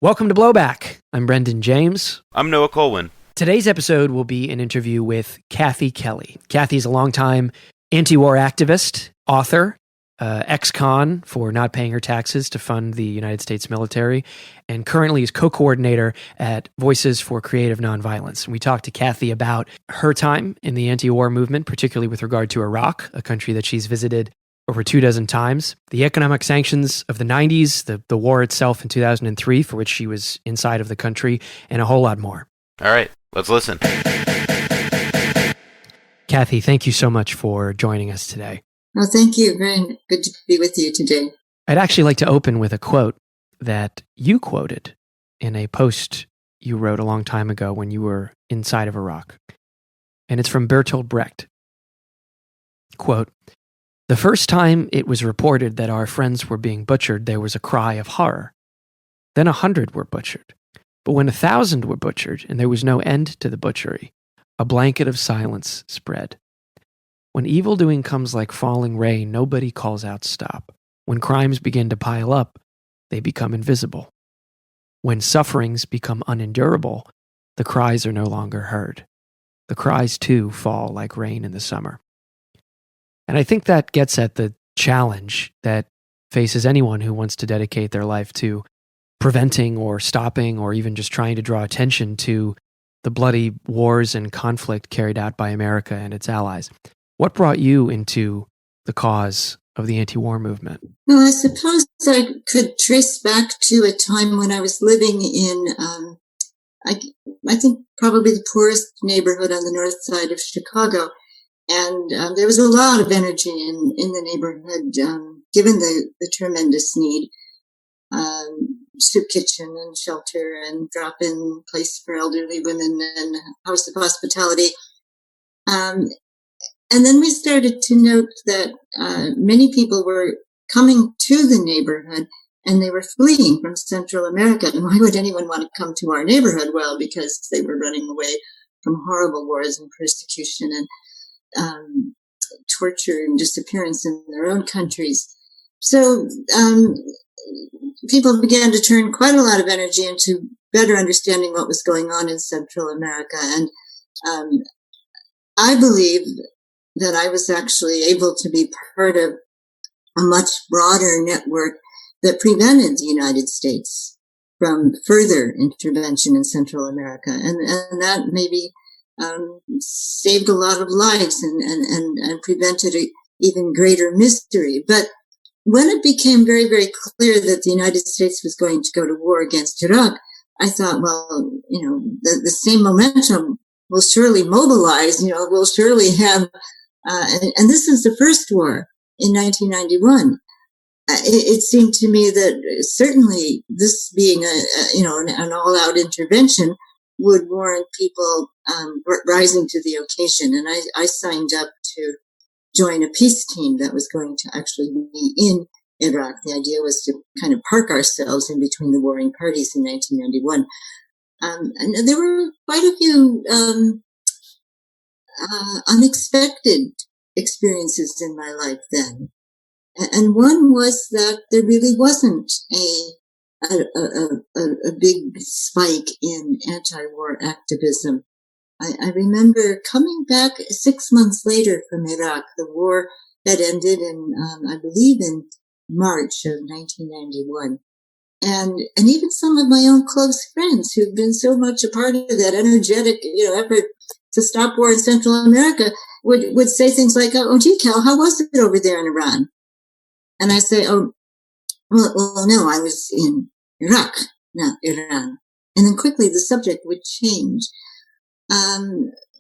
Welcome to Blowback. I'm Brendan James. I'm Noah Colwin. Today's episode will be an interview with Kathy Kelly. Kathy's a longtime anti-war activist, author, ex-con for not paying her taxes to fund the United States military, and currently is co-coordinator at Voices for Creative Nonviolence. And we talked to Kathy about her time in the anti-war movement, particularly with regard to Iraq, a country that she's visited over 24 times, the economic sanctions of the 90s, the war itself in 2003, for which she was inside of the country, and a whole lot more. All right, let's listen. Kathy, thank you so much for joining us today. Well, thank you. Very good to be with you today. I'd actually like to open with a quote that you quoted in a post you wrote a long time ago when you were inside of Iraq. And it's from Bertolt Brecht. Quote, "The first time it was reported that our friends were being butchered, there was a cry of horror. Then 100 were butchered. But when 1,000 were butchered and there was no end to the butchery, a blanket of silence spread. When evildoing comes like falling rain, nobody calls out stop. When crimes begin to pile up, they become invisible. When sufferings become unendurable, the cries are no longer heard. The cries, too, fall like rain in the summer." And I think that gets at the challenge that faces anyone who wants to dedicate their life to preventing or stopping or even just trying to draw attention to the bloody wars and conflict carried out by America and its allies. What brought you into the cause of the anti-war movement? Well, I suppose I could trace back to a time when I was living in, I think probably the poorest neighborhood on the north side of Chicago. And there was a lot of energy in the neighborhood, given the tremendous need. Soup kitchen and shelter and drop-in place for elderly women and house of hospitality. And then we started to note that many people were coming to the neighborhood and they were fleeing from Central America. And why would anyone want to come to our neighborhood? Well, because they were running away from horrible wars and persecution and torture and disappearance in their own countries. So people began to turn quite a lot of energy into better understanding what was going on in Central America. And I believe that I was actually able to be part of a much broader network that prevented the United States from further intervention in Central America. And that maybe saved a lot of lives and prevented an even greater mystery. But when it became very, very clear that the United States was going to go to war against Iraq, I thought, well, the same momentum will surely mobilize, we'll surely have, and this is the first war in 1991. It seemed to me that certainly this being an all-out intervention would warrant people rising to the occasion. And I signed up to join a peace team that was going to actually be in Iraq. The idea was to kind of park ourselves in between the warring parties in 1991. And there were quite a few unexpected experiences in my life then. And one was that there really wasn't a big spike in anti-war activism. I remember coming back 6 months later from Iraq. The war had ended in, I believe, in March of 1991. And even some of my own close friends who've been so much a part of that energetic, effort to stop war in Central America would say things like, "Oh, gee, Cal, how was it over there in Iran?" And I say, "Oh, well, no, I was in Iraq, not Iran." And then quickly the subject would change.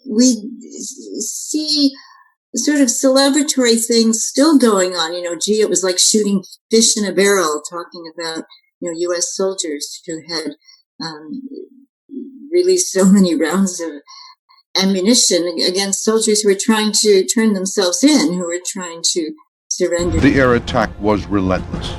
We see sort of celebratory things still going on. It was like shooting fish in a barrel, talking about, U.S. soldiers who had released so many rounds of ammunition against soldiers who were trying to turn themselves in, who were trying to surrender. The air attack was relentless.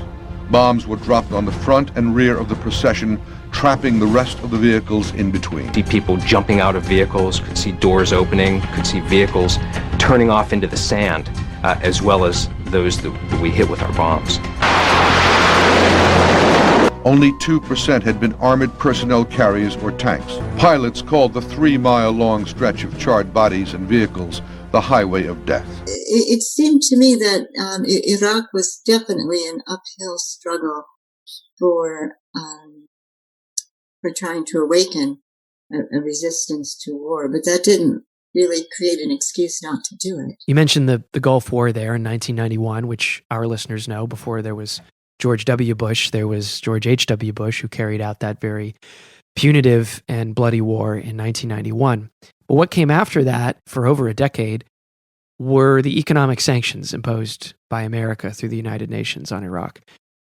Bombs were dropped on the front and rear of the procession, trapping the rest of the vehicles in between. See people jumping out of vehicles, could see doors opening, could see vehicles turning off into the sand, as well as those that we hit with our bombs. Only 2% had been armored personnel carriers or tanks. Pilots called the 3-mile-long stretch of charred bodies and vehicles the highway of death. It seemed to me that Iraq was definitely an uphill struggle for trying to awaken a resistance to war, but that didn't really create an excuse not to do it. You mentioned the Gulf War there in 1991, which our listeners know. Before there was George W. Bush, there was George H.W. Bush, who carried out that very punitive and bloody war in 1991. But what came after that for over a decade were the economic sanctions imposed by America through the United Nations on Iraq.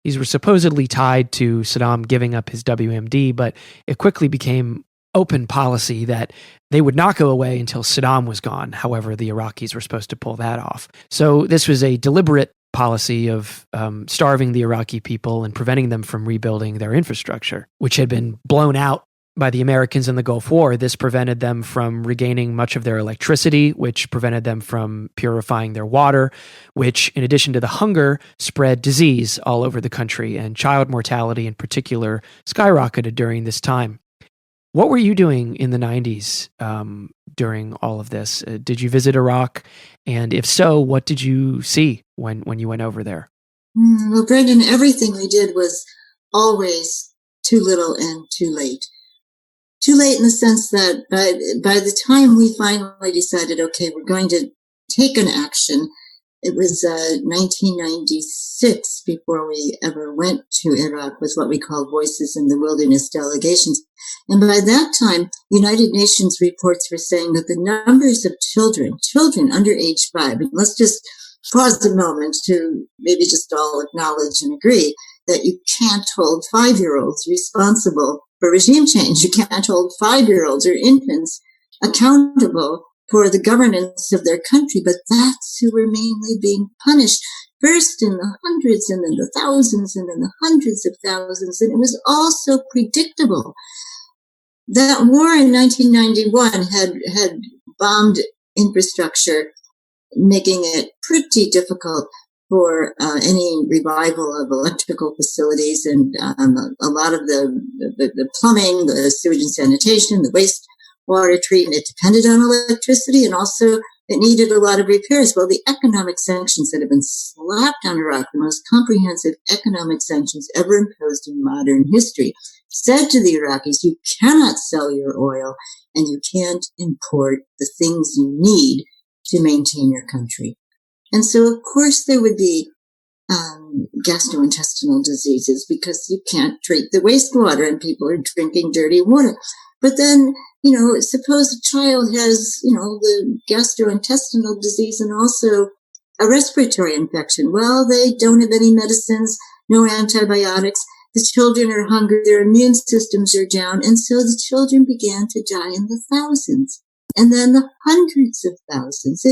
These were supposedly tied to Saddam giving up his WMD, but it quickly became open policy that they would not go away until Saddam was gone. However, the Iraqis were supposed to pull that off. So this was a deliberate policy of starving the Iraqi people and preventing them from rebuilding their infrastructure, which had been blown out by the Americans in the Gulf War. This prevented them from regaining much of their electricity, which prevented them from purifying their water, which, in addition to the hunger, spread disease all over the country, and child mortality in particular skyrocketed during this time. What were you doing in the 90s during all of this? Did you visit Iraq? And if so, what did you see when you went over there? Well, Brendan, everything we did was always too little and too late. Too late in the sense that by the time we finally decided, okay, we're going to take an action, it was 1996 before we ever went to Iraq with what we call Voices in the Wilderness delegations. And by that time, United Nations reports were saying that the numbers of children under age 5, and let's just pause a moment to maybe just all acknowledge and agree that you can't hold 5-year-olds responsible for regime change. You can't hold 5-year-olds or infants accountable for the governance of their country, but that's who were mainly being punished, first in the hundreds and then the thousands and then the hundreds of thousands. And it was also predictable. That war in 1991 had bombed infrastructure, making it pretty difficult for any revival of electrical facilities, and a lot of the plumbing, the sewage and sanitation, the wastewater treatment, it depended on electricity, and also it needed a lot of repairs. Well, the economic sanctions that have been slapped on Iraq, the most comprehensive economic sanctions ever imposed in modern history, said to the Iraqis, you cannot sell your oil and you can't import the things you need to maintain your country. And so, of course, there would be gastrointestinal diseases because you can't treat the wastewater and people are drinking dirty water. But then, suppose a child has, the gastrointestinal disease and also a respiratory infection. Well, they don't have any medicines, no antibiotics. The children are hungry, their immune systems are down. And so the children began to die in the thousands and then the hundreds of thousands.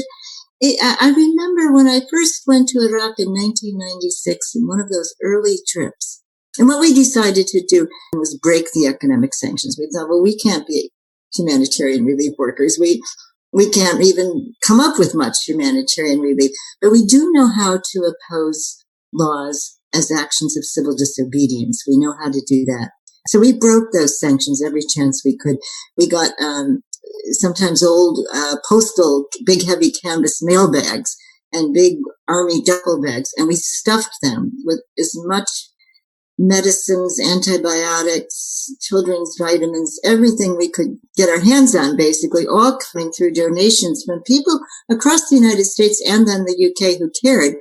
I remember when I first went to Iraq in 1996 in one of those early trips. And what we decided to do was break the economic sanctions. We thought, well, we can't be humanitarian relief workers. We can't even come up with much humanitarian relief. But we do know how to oppose laws as actions of civil disobedience. We know how to do that. So we broke those sanctions every chance we could. We got sometimes old postal, big heavy canvas mail bags and big army duffel bags, and we stuffed them with as much medicines, antibiotics, children's vitamins, everything we could get our hands on, basically, all coming through donations from people across the United States and then the UK who cared.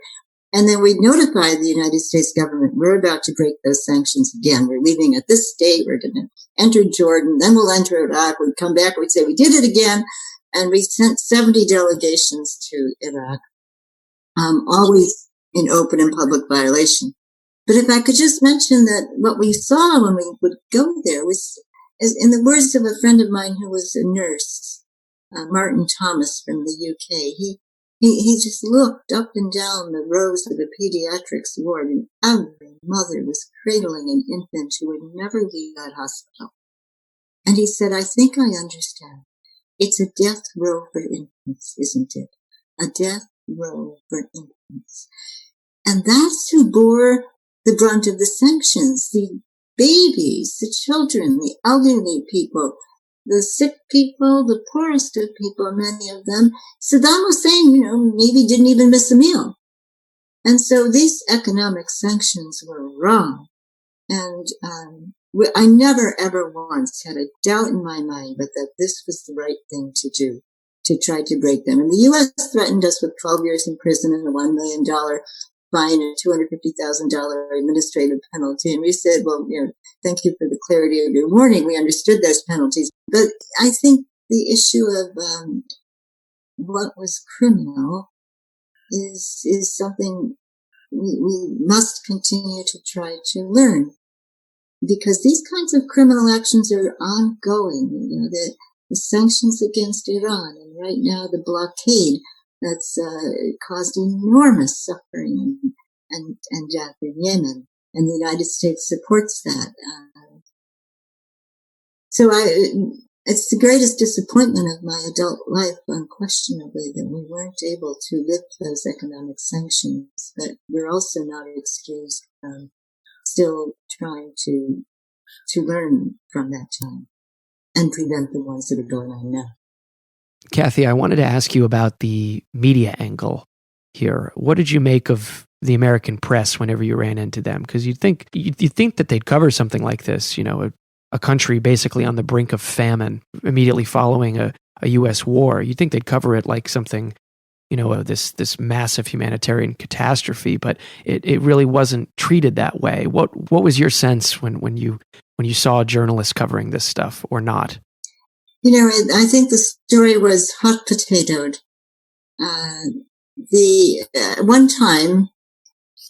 And then we'd notify the United States government, we're about to break those sanctions again. We're leaving at this date. We're going to enter Jordan. Then we'll enter Iraq. We'd come back. We'd say we did it again. And we sent 70 delegations to Iraq, always in open and public violation. But if I could just mention that what we saw when we would go there was, in the words of a friend of mine who was a nurse, Martin Thomas from the UK, he just looked up and down the rows of the pediatrics ward, and every mother was cradling an infant who would never leave that hospital. And he said, I think I understand. It's a death row for infants, isn't it? A death row for infants. And that's who bore the brunt of the sanctions. The babies, the children, the elderly people, the sick people, the poorest of people, many of them, Saddam Hussein, maybe didn't even miss a meal. And so these economic sanctions were wrong. And I never, ever once had a doubt in my mind but that this was the right thing to do, to try to break them. And the U.S. threatened us with 12 years in prison and a $1 million fine and $250,000 administrative penalty. And we said, well, thank you for the clarity of your warning. We understood those penalties. But I think the issue of what was criminal is something we must continue to try to learn, because these kinds of criminal actions are ongoing. The sanctions against Iran, and right now the blockade that's caused enormous suffering and death in Yemen, and the United States supports that. So it's the greatest disappointment of my adult life, unquestionably, that we weren't able to lift those economic sanctions, but we're also not excused from still trying to learn from that time and prevent the ones that are going on now. Kathy, I wanted to ask you about the media angle here. What did you make of the American press whenever you ran into them? Because you'd think that they'd cover something like this, a country basically on the brink of famine immediately following a U.S. war. You'd think they'd cover it like something, this massive humanitarian catastrophe, but it really wasn't treated that way. What was your sense when you saw journalists covering this stuff, or not? I think the story was hot potatoed. One time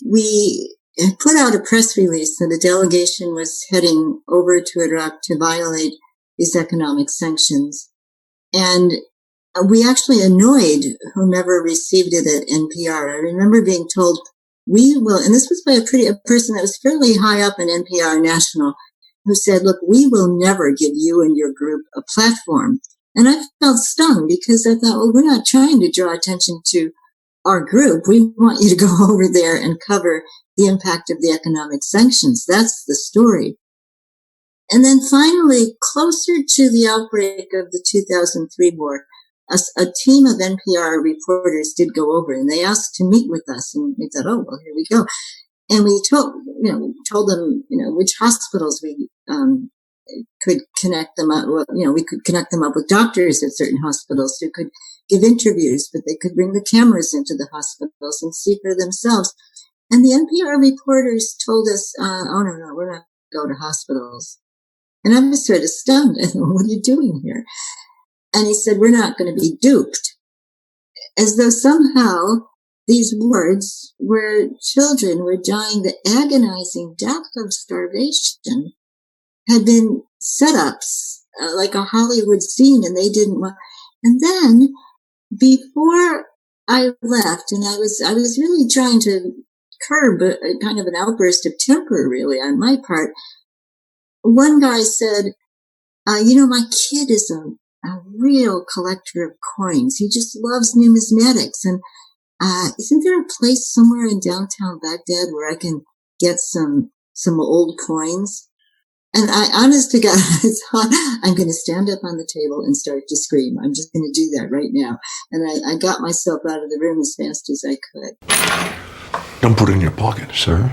we put out a press release that a delegation was heading over to Iraq to violate these economic sanctions. And we actually annoyed whomever received it at NPR. I remember being told, we will, and this was by a person that was fairly high up in NPR National, who said, look, we will never give you and your group a platform. And I felt stung, because I thought, well, we're not trying to draw attention to our group. We want you to go over there and cover the impact of the economic sanctions. That's the story. And then finally, closer to the outbreak of the 2003 war, a team of NPR reporters did go over, and they asked to meet with us. And we thought, oh, well, here we go. And we told them, which hospitals we could connect them up. We could connect them up with doctors at certain hospitals who could give interviews, but they could bring the cameras into the hospitals and see for themselves. And the NPR reporters told us, oh, no, we're not going to go to hospitals. And I was sort of stunned. I thought, what are you doing here? And he said, we're not going to be duped. As though somehow these wards where children were dying the agonizing death of starvation had been setups, like a Hollywood scene, and they didn't want. And then before I left, and I was really trying to curb a kind of an outburst of temper, really, on my part, one guy said, my kid is a real collector of coins. He just loves numismatics. And isn't there a place somewhere in downtown Baghdad where I can get some old coins? And I, honest to God, I'm going to stand up on the table and start to scream. I'm just going to do that right now. And I got myself out of the room as fast as I could. Don't put it in your pocket, sir.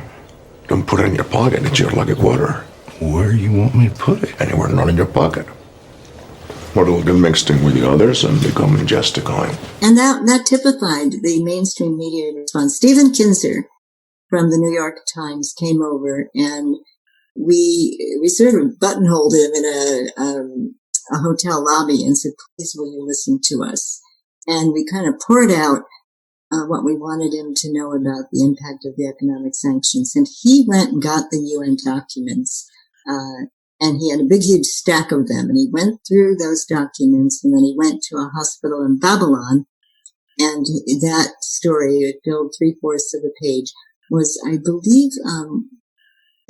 Don't put it in your pocket. It's your lucky quarter. Where you want me to put it? Anywhere, not in your pocket. Or it'll get mixed in with the others and become just a coin. And that typified the mainstream media response. Stephen Kinzer from the New York Times came over, and we sort of buttonholed him in a hotel lobby and said, please, will you listen to us? And we kind of poured out what we wanted him to know about the impact of the economic sanctions. And he went and got the UN documents, and he had a big, huge stack of them. And he went through those documents, and then he went to a hospital in Babylon. And that story, it filled 3/4 of a page, was, I believe,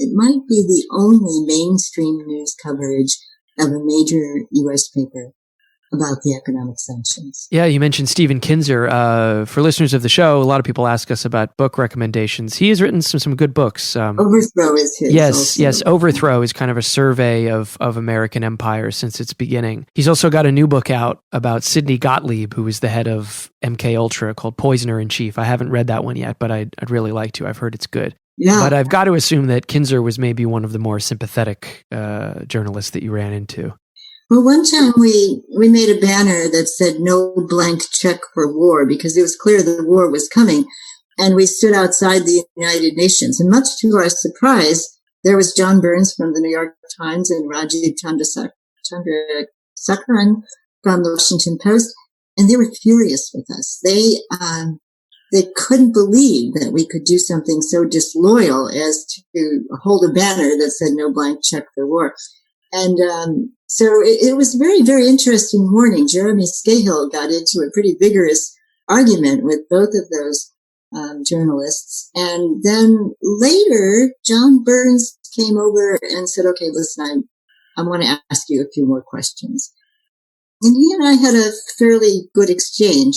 it might be the only mainstream news coverage of a major U.S. paper about the economic sanctions. Yeah, you mentioned Stephen Kinzer. For listeners of the show, a lot of people ask us about book recommendations. He has written some good books. Overthrow is his. Yes, also. yes. Overthrow is kind of a survey of American empire since its beginning. He's also got a new book out about Sidney Gottlieb, who was the head of MK Ultra, called Poisoner in Chief. I haven't read that one yet, but I'd really like to. I've heard it's good. Yeah. But I've got to assume that Kinzer was maybe one of the more sympathetic journalists that you ran into. Well, one time we made a banner that said no blank check for war because it was clear the war was coming. And we stood outside the United Nations. And much to our surprise, there was John Burns from the New York Times and Rajiv Chandrasekaran from the Washington Post. And they were furious with us. They couldn't believe that we could do something so disloyal as to hold a banner that said no blank check for war. And so it was a very, very interesting morning. Jeremy Scahill got into a pretty vigorous argument with both of those journalists. And then later, John Burns came over and said, okay, listen, I want to ask you a few more questions. And he and I had a fairly good exchange.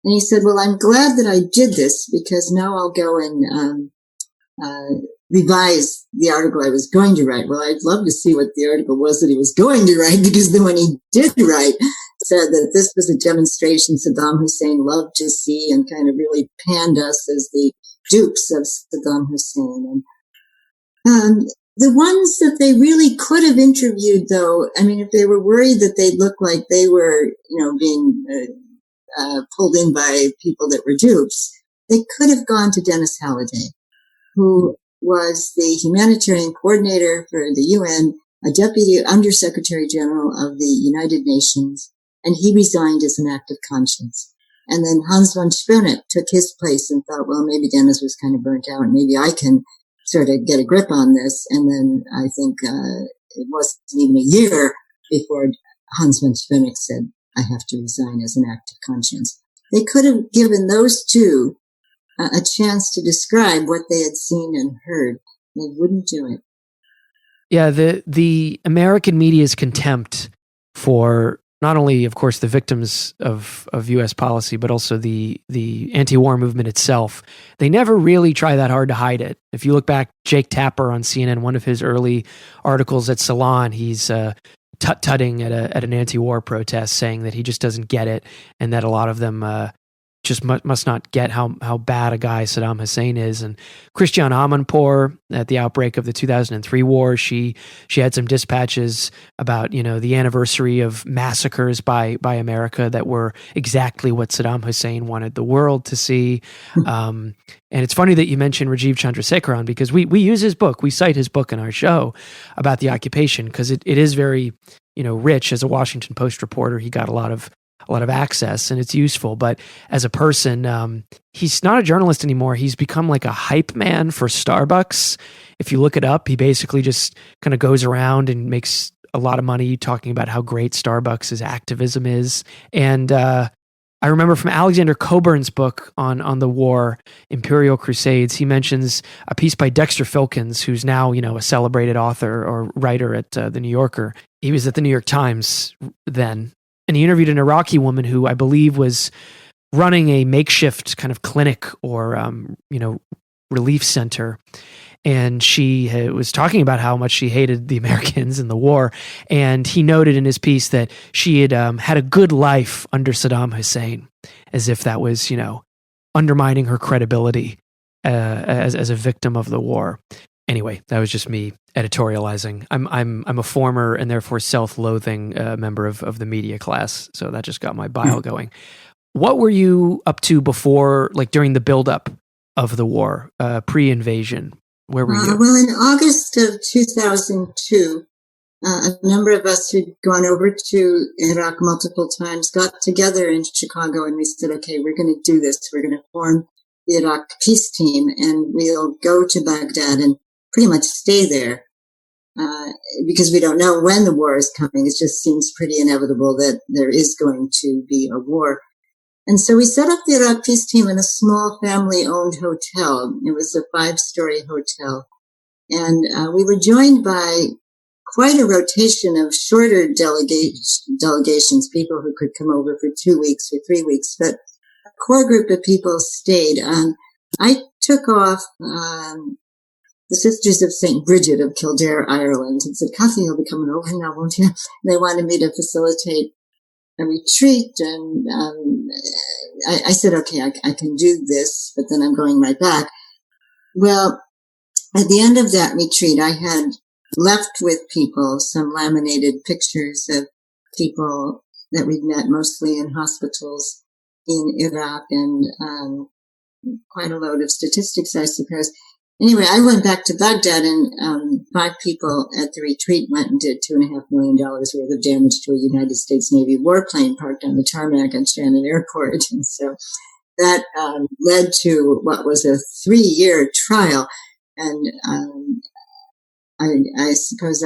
And he said, well, I'm glad that I did this because now I'll go and revise the article I was going to write. Well, I'd love to see what the article was that he was going to write, because the one he did write said that this was a demonstration Saddam Hussein loved to see and kind of really panned us as the dupes of Saddam Hussein. And the ones that they really could have interviewed, though, I mean, if they were worried that they'd look like they were, being pulled in by people that were dupes, they could have gone to Dennis Halliday, who was the humanitarian coordinator for the UN, a deputy undersecretary general of the United Nations, and he resigned as an act of conscience. And then Hans von Schwenet took his place and thought, well, maybe Dennis was kind of burnt out, and maybe I can sort of get a grip on this. And then I think it wasn't even a year before Hans von Schwenet said, I have to resign as an act of conscience. They could have given those two a chance to describe what they had seen and heard. They wouldn't do it. Yeah, the American media's contempt for not only, of course, the victims of U.S. policy, but also the anti-war movement itself. They never really try that hard to hide it. If you look back, Jake Tapper on CNN, one of his early articles at Salon, he's tut-tutting at an anti-war protest, saying that he just doesn't get it, and that a lot of them just must not get how bad a guy Saddam Hussein is. And Christiane Amanpour, at the outbreak of the 2003 war, she had some dispatches about, the anniversary of massacres by America that were exactly what Saddam Hussein wanted the world to see. And it's funny that you mentioned Rajiv Chandrasekaran, because we use his book, we cite his book in our show about the occupation, because it is very, rich. As a Washington Post reporter, he got a lot of access, and it's useful. But as a person, he's not a journalist anymore. He's become like a hype man for Starbucks. If you look it up, he basically just kind of goes around and makes a lot of money talking about how great Starbucks' activism is. And I remember from Alexander Coburn's book on the war, Imperial Crusades, he mentions a piece by Dexter Filkins, who's now, a celebrated author or writer at The New Yorker. He was at the New York Times then. And he interviewed an Iraqi woman who I believe was running a makeshift kind of clinic or, relief center. And she was talking about how much she hated the Americans in the war. And he noted in his piece that she had had a good life under Saddam Hussein, as if that was, undermining her credibility as a victim of the war. Anyway, that was just me editorializing. I'm a former and therefore self-loathing member of the media class, so that just got my bile going. What were you up to before, like during the buildup of the war, pre-invasion? Where were you? Well, in August of 2002, a number of us who'd gone over to Iraq multiple times got together in Chicago, and we said, okay, we're going to do this. We're going to form the Iraq peace team, and we'll go to Baghdad and pretty much stay there, because we don't know when the war is coming. It just seems pretty inevitable that there is going to be a war. And so we set up the Iraq peace team in a small family-owned hotel. It was a 5-story hotel. And we were joined by quite a rotation of shorter delegations, people who could come over for 2 weeks or 3 weeks, but a core group of people stayed. I took off the Sisters of St. Bridget of Kildare, Ireland, and said, Kathy, you'll be coming over now, won't you? They wanted me to facilitate a retreat, and I said, okay, I can do this, but then I'm going right back. Well, at the end of that retreat, I had left with people some laminated pictures of people that we'd met mostly in hospitals in Iraq, and quite a load of statistics, I suppose. Anyway, I went back to Baghdad, and 5 people at the retreat went and did $2.5 million worth of damage to a United States Navy warplane parked on the tarmac at Shannon Airport. And so that led to what was a 3-year trial. And I suppose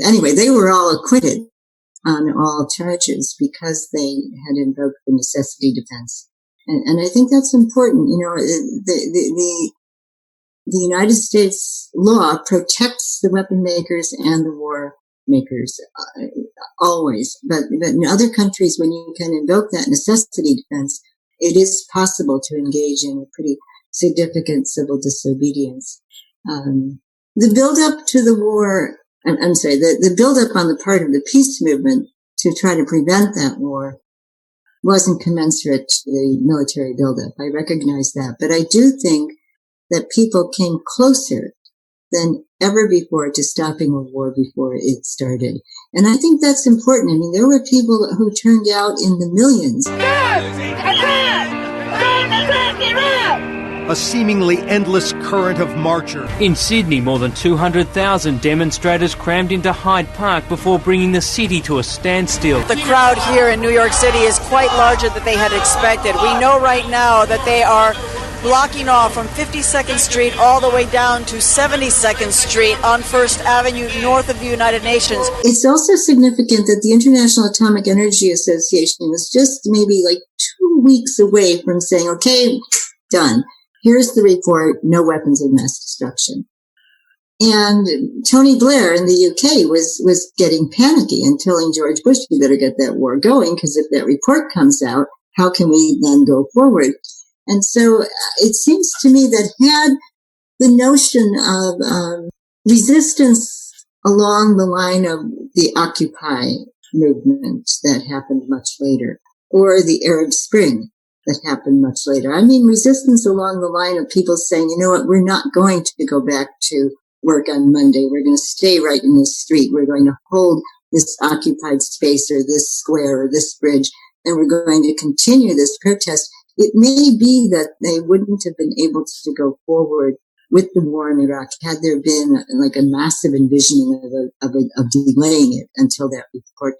anyway, they were all acquitted on all charges because they had invoked the necessity defense. And I think that's important. You know, the United States law protects the weapon makers and the war makers always. But in other countries, when you can invoke that necessity defense, it is possible to engage in a pretty significant civil disobedience. The build-up to the war, I'm sorry, the build-up on the part of the peace movement to try to prevent that war wasn't commensurate to the military build-up. I recognize that. But I do think that people came closer than ever before to stopping a war before it started. And I think that's important. I mean, there were people who turned out in the millions. A seemingly endless current of marchers. In Sydney, more than 200,000 demonstrators crammed into Hyde Park before bringing the city to a standstill. The crowd here in New York City is quite larger than they had expected. We know right now that they are blocking off from 52nd Street all the way down to 72nd Street on First Avenue north of the United Nations. It's also significant that the International Atomic Energy Association was just maybe like 2 weeks away from saying, okay, done. Here's the report, no weapons of mass destruction. And Tony Blair in the UK was getting panicky and telling George Bush, you better get that war going, because if that report comes out, how can we then go forward? And so it seems to me that had the notion of resistance along the line of the Occupy movement that happened much later, or the Arab Spring that happened much later. I mean, resistance along the line of people saying, you know what, we're not going to go back to work on Monday. We're going to stay right in this street. We're going to hold this occupied space or this square or this bridge, and we're going to continue this protest. It may be that they wouldn't have been able to go forward with the war in Iraq had there been like a massive envisioning of delaying it until that report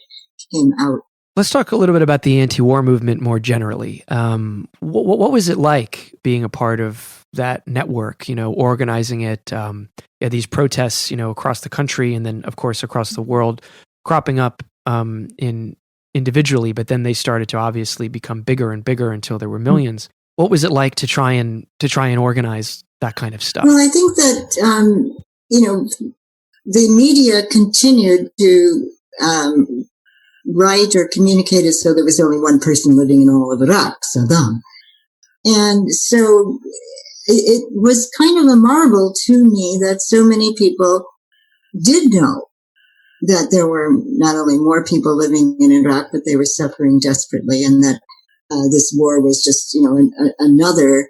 came out. Let's talk a little bit about the anti-war movement more generally. What was it like being a part of that network, you know, organizing it, these protests, you know, across the country and then, of course, across the world, cropping up individually, but then they started to obviously become bigger and bigger until there were millions. What was it like to try and organize that kind of stuff? Well, I think that, the media continued to write or communicate as though there was only one person living in all of Iraq, Saddam. And so it was kind of a marvel to me that so many people did know that there were not only more people living in Iraq, but they were suffering desperately, and that this war was just, another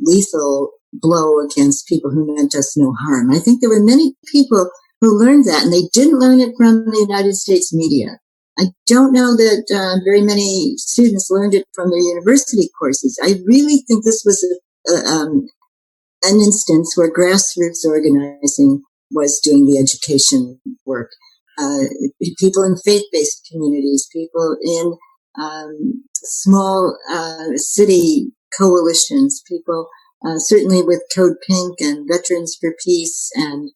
lethal blow against people who meant us no harm. I think there were many people who learned that, and they didn't learn it from the United States media. I don't know that very many students learned it from their university courses. I really think this was an instance where grassroots organizing was doing the education work. People in faith-based communities, people in small city coalitions, people certainly with Code Pink and Veterans for Peace and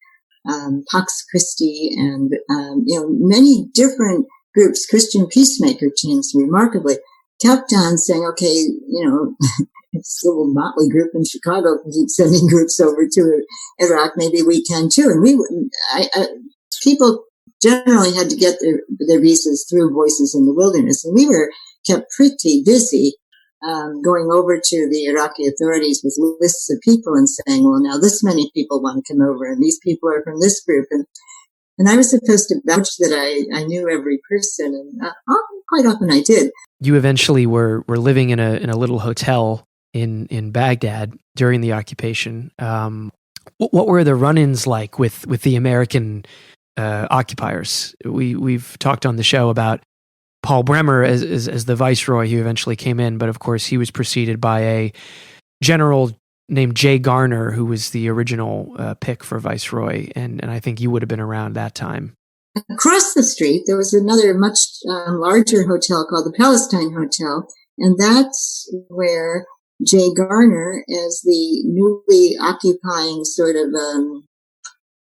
Pax Christi and many different groups, Christian peacemaker teams, remarkably kept on saying, okay, this little motley group in Chicago can keep sending groups over to Iraq. Maybe we can too. And people generally had to get their visas through Voices in the Wilderness. And we were kept pretty busy going over to the Iraqi authorities with lists of people and saying, well, now this many people want to come over, and these people are from this group. And I was supposed to vouch that I knew every person, and quite often I did. You eventually were living in a little hotel in Baghdad during the occupation. What were the run-ins like with the American occupiers? We've talked on the show about Paul Bremer as the viceroy who eventually came in, but of course he was preceded by a general named Jay Garner, who was the original pick for viceroy, and I think you would have been around that time. Across the street, there was another much larger hotel called the Palestine Hotel, and that's where Jay Garner, as the newly occupying sort of,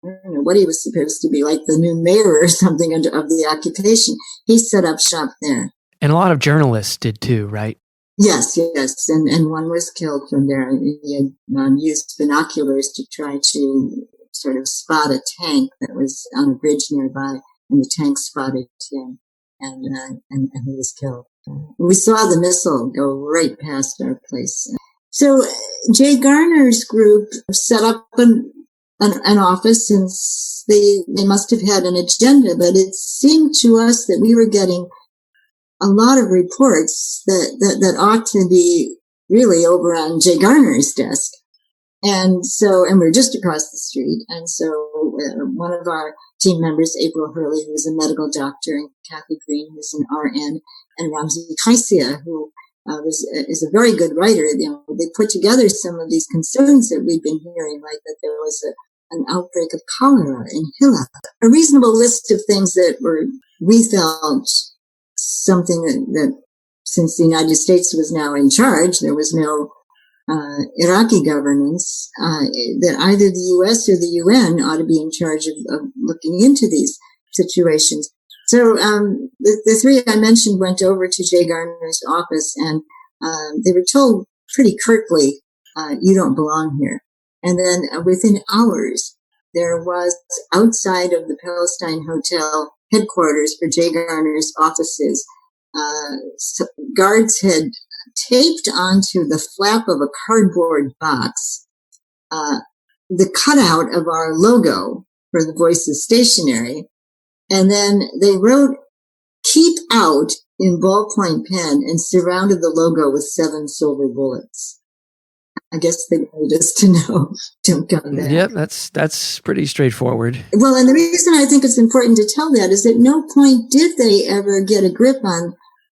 I don't know what he was supposed to be, like the new mayor or something of the occupation, he set up shop there. And a lot of journalists did too, right? Yes. And one was killed from there. He had used binoculars to try to sort of spot a tank that was on a bridge nearby, and the tank spotted him, and he was killed. We saw the missile go right past our place. So Jay Garner's group set up an office, and they must have had an agenda, but it seemed to us that we were getting a lot of reports that ought to be really over on Jay Garner's desk. And we're just across the street. And so one of our team members, April Hurley, who was a medical doctor, and Kathy Green, who's an RN, and Ramzi Kaisia, who is a very good writer. They put together some of these concerns that we've been hearing, like that there was an outbreak of cholera in Hillah. A reasonable list of things that we felt something that since the United States was now in charge, there was no Iraqi governance, that either the U.S. or the UN ought to be in charge of looking into these situations. So the three I mentioned went over to Jay Garner's office, and they were told pretty curtly, you don't belong here. And then within hours, there was outside of the Palestine Hotel headquarters for Jay Garner's offices, guards had taped onto the flap of a cardboard box the cutout of our logo for the Voices stationery, and then they wrote "Keep Out" in ballpoint pen and surrounded the logo with 7 silver bullets. I guess they wanted us to know, don't come back. Yep, that's pretty straightforward. Well, and the reason I think it's important to tell that is at no point did they ever get a grip on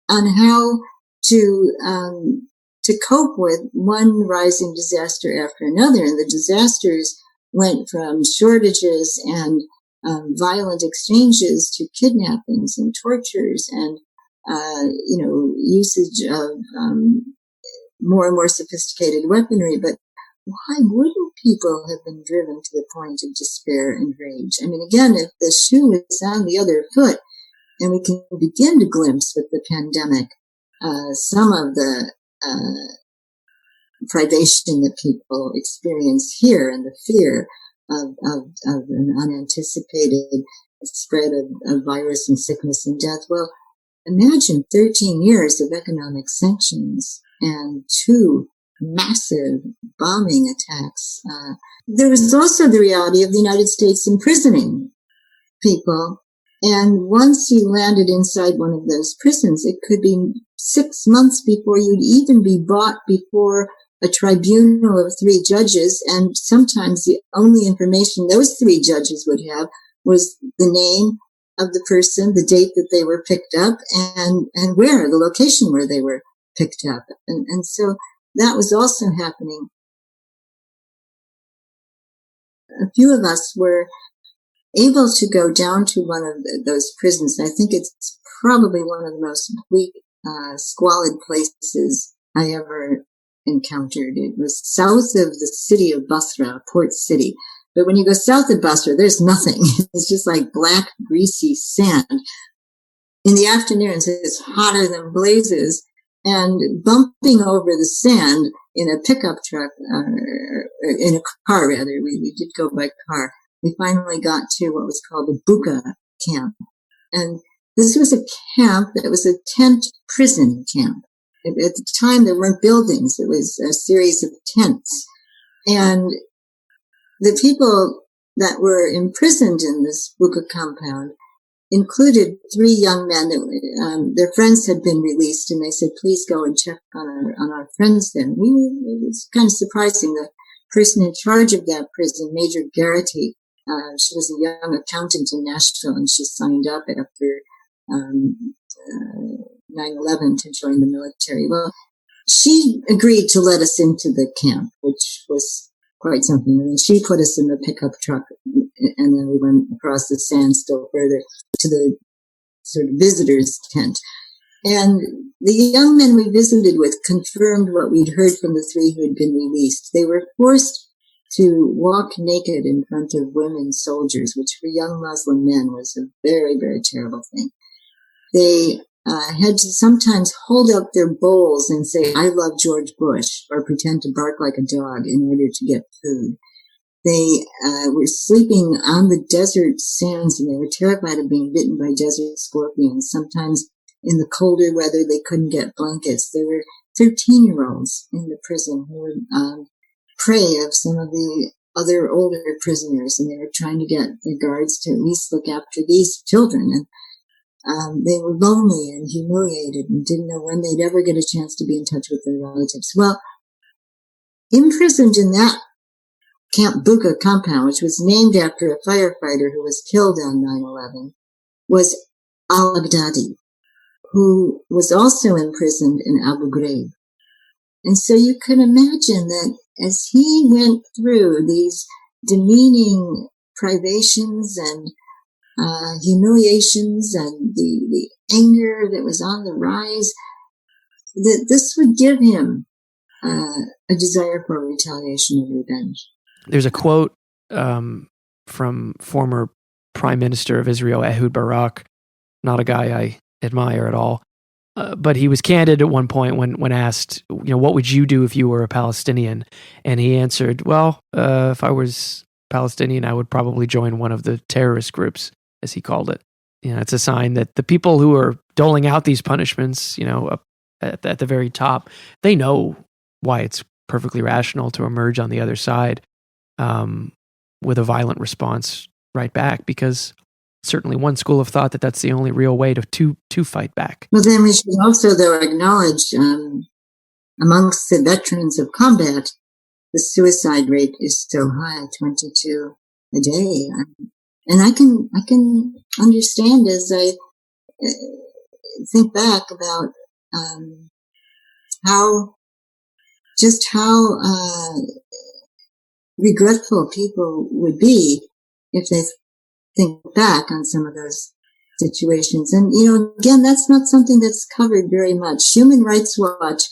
how to cope with one rising disaster after another. And the disasters went from shortages and violent exchanges to kidnappings and tortures and usage of more and more sophisticated weaponry. But why wouldn't people have been driven to the point of despair and rage? I mean, again, if the shoe is on the other foot and we can begin to glimpse with the pandemic some of the privation that people experience here and the fear of an unanticipated spread of virus and sickness and death. Well, imagine 13 years of economic sanctions and 2 massive bombing attacks. There was also the reality of the United States imprisoning people. And once you landed inside one of those prisons, it could be 6 months before you'd even be brought before a tribunal of 3 judges. And sometimes the only information those 3 judges would have was the name of the person, the date that they were picked up, and where, the location where they were picked up. And so that was also happening. A few of us were able to go down to one of those prisons. I think it's probably one of the most bleak, squalid places I ever encountered. It was south of the city of Basra, port city. But when you go south of Basra, there's nothing. It's just like black, greasy sand. In the afternoons, it's hotter than blazes. And bumping over the sand in a pickup truck, in a car rather, we did go by car, we finally got to what was called the Bucha camp. And this was a camp that was a tent prison camp. At the time, there weren't buildings. It was a series of tents. And the people that were imprisoned in this Bucha compound included 3 young men that their friends had been released, and they said, please go and check on our friends then. It was kind of surprising. The person in charge of that prison, Major Garrity, she was a young accountant in Nashville, and she signed up after 9/11 to join the military. Well, she agreed to let us into the camp, which was quite something. And then she put us in the pickup truck, and then we went across the sand still further to the sort of visitors tent. And the young men we visited with confirmed what we'd heard from the 3 who had been released. They were forced to walk naked in front of women soldiers, which for young Muslim men was a very, very terrible thing. They had to sometimes hold up their bowls and say, I love George Bush, or pretend to bark like a dog in order to get food. They were sleeping on the desert sands, and they were terrified of being bitten by desert scorpions. Sometimes in the colder weather, they couldn't get blankets. There were 13-year-olds in the prison who were prey of some of the other older prisoners, and they were trying to get the guards to at least look after these children. And they were lonely and humiliated and didn't know when they'd ever get a chance to be in touch with their relatives. Well, imprisoned in that Camp Bucha compound, which was named after a firefighter who was killed on 9/11, was al-Baghdadi, who was also imprisoned in Abu Ghraib. And so you can imagine that as he went through these demeaning privations and humiliations and the anger that was on the rise, that this would give him a desire for retaliation and revenge. There's a quote from former Prime Minister of Israel, Ehud Barak, not a guy I admire at all, but he was candid at one point when asked, what would you do if you were a Palestinian? And he answered, well, if I was Palestinian, I would probably join one of the terrorist groups, as he called it. It's a sign that the people who are doling out these punishments, up at the very top, they know why it's perfectly rational to emerge on the other side with a violent response right back, because certainly one school of thought that that's the only real way to fight back. Well, then we should also, though, acknowledge amongst the veterans of combat, the suicide rate is so high, 22 a day. And I can understand as I think back about how regretful people would be if they think back on some of those situations. And, again, that's not something that's covered very much. Human Rights Watch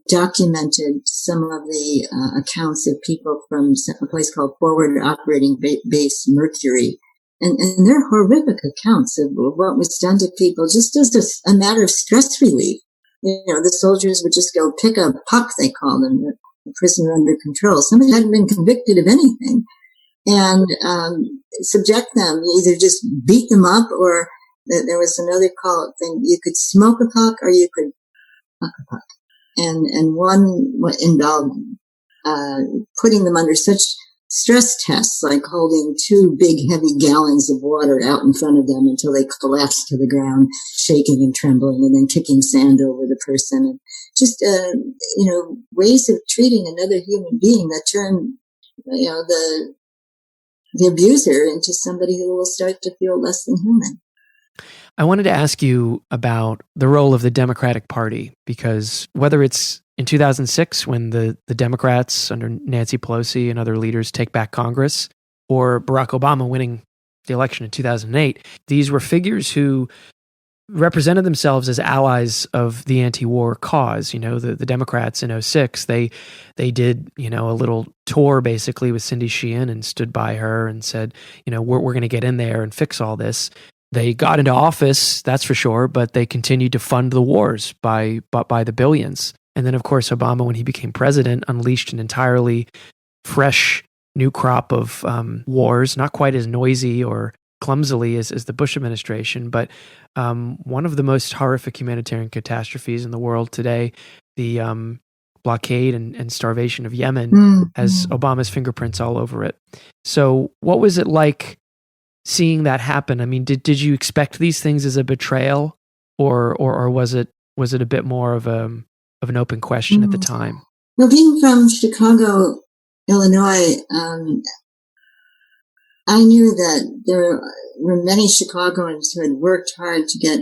documented some of the accounts of people from a place called Forward Operating Base Mercury. And they're horrific accounts of what was done to people just as a matter of stress relief. The soldiers would just go pick a puck, they called them, a prisoner under control. Somebody hadn't been convicted of anything, and subject them, either just beat them up, or there was another call thing. You could smoke a puck or you could puck a puck. And one involved putting them under such stress tests, like holding 2 big heavy gallons of water out in front of them until they collapsed to the ground, shaking and trembling, and then kicking sand over the person. And just, ways of treating another human being that turn, the abuser into somebody who will start to feel less than human. I wanted to ask you about the role of the Democratic Party, because whether it's in 2006 when the Democrats under Nancy Pelosi and other leaders take back Congress, or Barack Obama winning the election in 2008, these were figures who represented themselves as allies of the anti-war cause. The Democrats in 2006, they did, a little tour basically with Cindy Sheehan and stood by her and said, we're going to get in there and fix all this. They got into office, that's for sure, but they continued to fund the wars by the billions. And then, of course, Obama, when he became president, unleashed an entirely fresh new crop of wars, not quite as noisy or clumsily as the Bush administration, but one of the most horrific humanitarian catastrophes in the world today, the blockade and starvation of Yemen, has Obama's fingerprints all over it. So what was it like seeing that happen? I mean, did you expect these things as a betrayal, or was it a bit more of an open question at the time? Well, being from Chicago, Illinois, I knew that there were many Chicagoans who had worked hard to get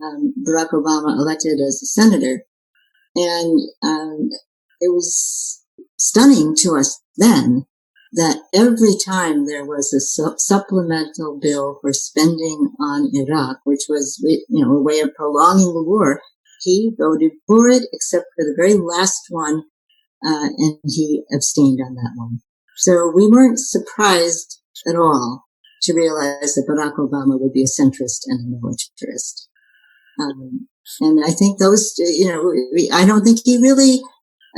Barack Obama elected as a senator. And it was stunning to us then that every time there was a supplemental bill for spending on Iraq, which was, a way of prolonging the war, he voted for it, except for the very last one, and he abstained on that one. So we weren't surprised at all to realize that Barack Obama would be a centrist and a militarist. And I think those, I don't think he really,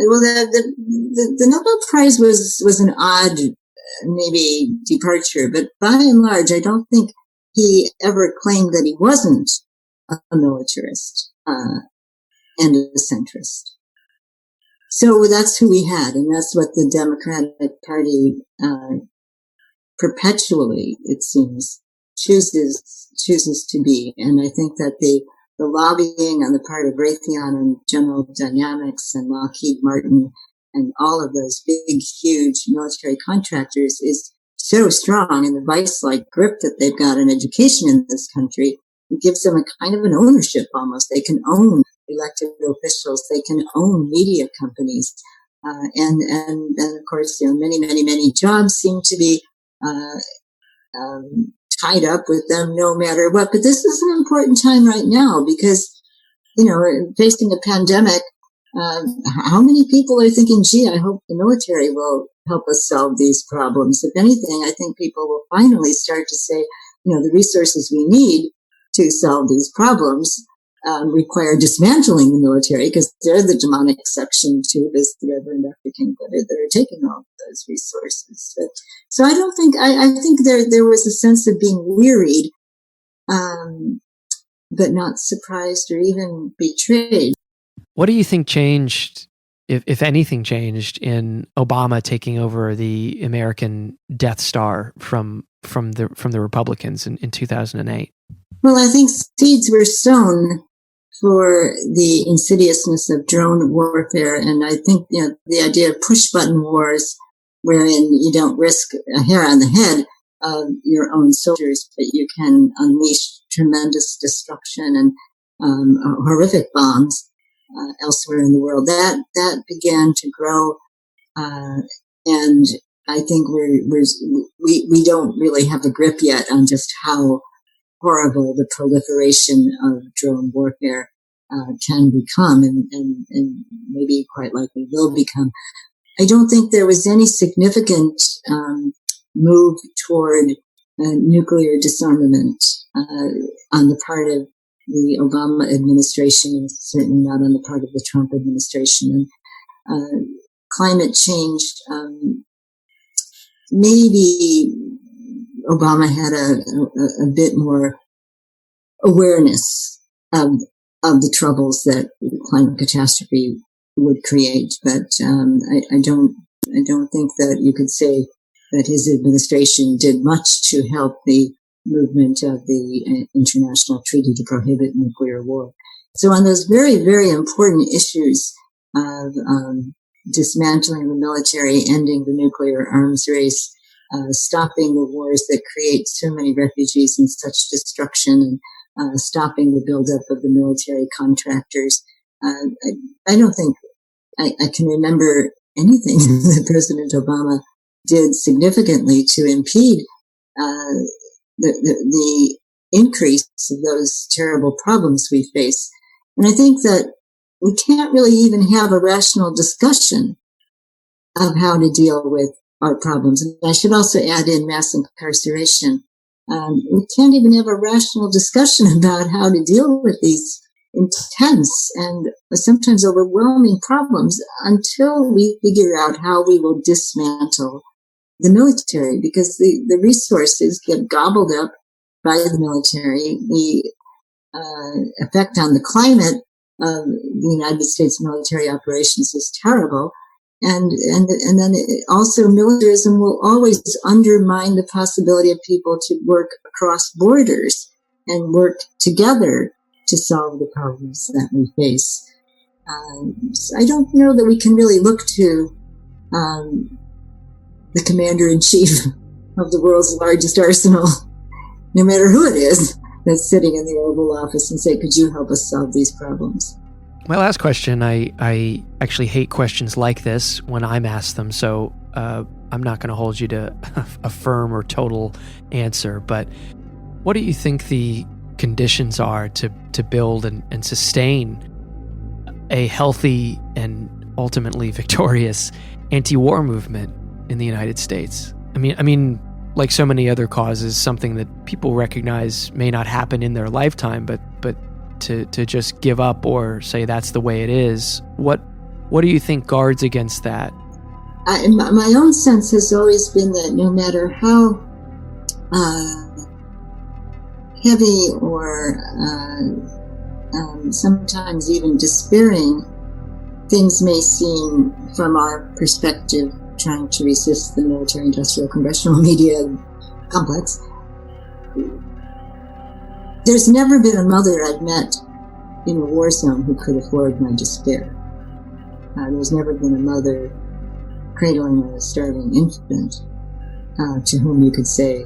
well, the Nobel Prize was an odd, maybe departure, but by and large, I don't think he ever claimed that he wasn't a militarist, and a centrist. So that's who we had, and that's what the Democratic Party, perpetually, it seems, chooses to be. And I think that the lobbying on the part of Raytheon and General Dynamics and Lockheed Martin and all of those big, huge military contractors is so strong, and the vice-like grip that they've got in education in this country, it gives them a kind of an ownership almost. They can own elected officials. They can own media companies. And of course, many, many, many jobs seem to be tied up with them no matter what. But this is an important time right now because, facing a pandemic, how many people are thinking, gee, I hope the military will help us solve these problems? If anything, I think people will finally start to say, the resources we need to solve these problems require dismantling the military, because they're the demonic section too, as the Reverend Dr. King put it, that are taking all of those resources. So I don't think, I think there was a sense of being wearied, but not surprised or even betrayed. What do you think changed, if anything changed, in Obama taking over the American Death Star from the Republicans in 2008? Well, I think seeds were sown for the insidiousness of drone warfare. And I think, the idea of push button wars, wherein you don't risk a hair on the head of your own soldiers, but you can unleash tremendous destruction and horrific bombs elsewhere in the world. That began to grow, and I think we don't really have a grip yet on just how horrible the proliferation of drone warfare can become, and maybe quite likely will become. I don't think there was any significant move toward nuclear disarmament on the part of the Obama administration, and certainly not on the part of the Trump administration. And climate change, maybe Obama had a bit more awareness of the troubles that climate catastrophe would create, but I don't think that you could say that his administration did much to help the movement of the international treaty to prohibit nuclear war. So on those very, very important issues of dismantling the military, ending the nuclear arms race, stopping the wars that create so many refugees and such destruction, and stopping the buildup of the military contractors, I don't think I can remember anything that President Obama did significantly to impede the increase of those terrible problems we face. And I think that we can't really even have a rational discussion of how to deal with our problems. And I should also add in mass incarceration. We can't even have a rational discussion about how to deal with these intense and sometimes overwhelming problems until we figure out how we will dismantle the military, because the resources get gobbled up by the military. The effect on the climate of the United States military operations is terrible. And then also militarism will always undermine the possibility of people to work across borders and work together to solve the problems that we face. So I don't know that we can really look to the commander-in-chief of the world's largest arsenal, no matter who it is, that's sitting in the Oval Office and say, could you help us solve these problems? My last question, I actually hate questions like this when I'm asked them, so I'm not going to hold you to a firm or total answer, but what do you think the conditions are to build and sustain a healthy and ultimately victorious anti-war movement in the United States? I mean, like so many other causes, something that people recognize may not happen in their lifetime, but to just give up or say that's the way it is. What do you think guards against that? My own sense has always been that no matter how heavy or sometimes even despairing things may seem from our perspective, trying to resist the military-industrial congressional media complex, there's never been a mother I've met in a war zone who could afford my despair. There's never been a mother cradling a starving infant to whom you could say,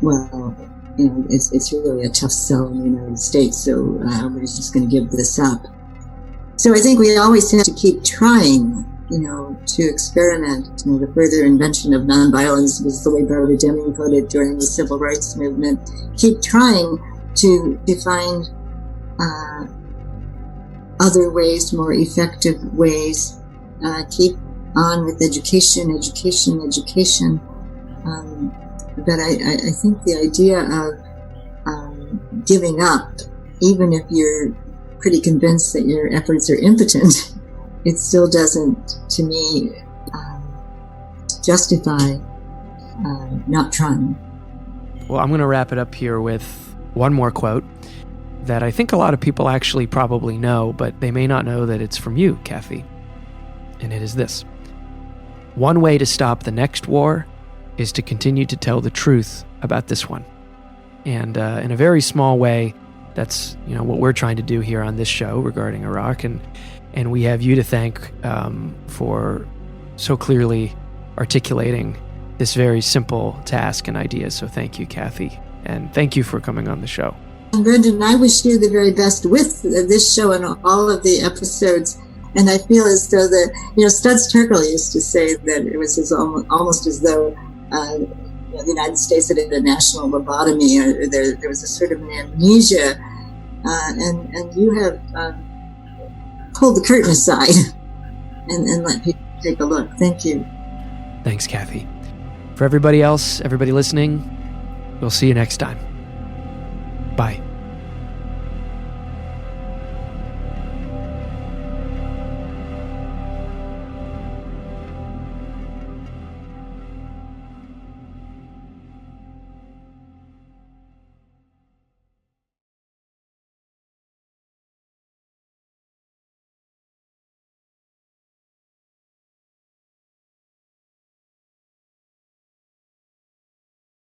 well, it's really a tough sell in the United States, so we're just going to give this up. So I think we always have to keep trying, to experiment. The further invention of nonviolence was the way Barbara Deming put it during the civil rights movement. Keep trying to find other ways, more effective ways. Keep on with education. But I think the idea of giving up, even if you're pretty convinced that your efforts are impotent, it still doesn't, to me, justify not trying. Well, I'm going to wrap it up here with one more quote that I think a lot of people actually probably know, but they may not know that it's from you, Kathy. And it is this: one way to stop the next war is to continue to tell the truth about this one. And in a very small way, that's what we're trying to do here on this show regarding Iraq, and we have you to thank for so clearly articulating this very simple task and idea. So thank you, Kathy, and thank you for coming on the show. And Brendan, I wish you the very best with this show and all of the episodes. And I feel as though Studs Terkel used to say that it was almost as though the United States had a national lobotomy, or there was a sort of an amnesia, and you have pulled the curtain aside and let people take a look. Thank you. Thanks, Kathy. For everybody else, everybody listening, we'll see you next time. Bye.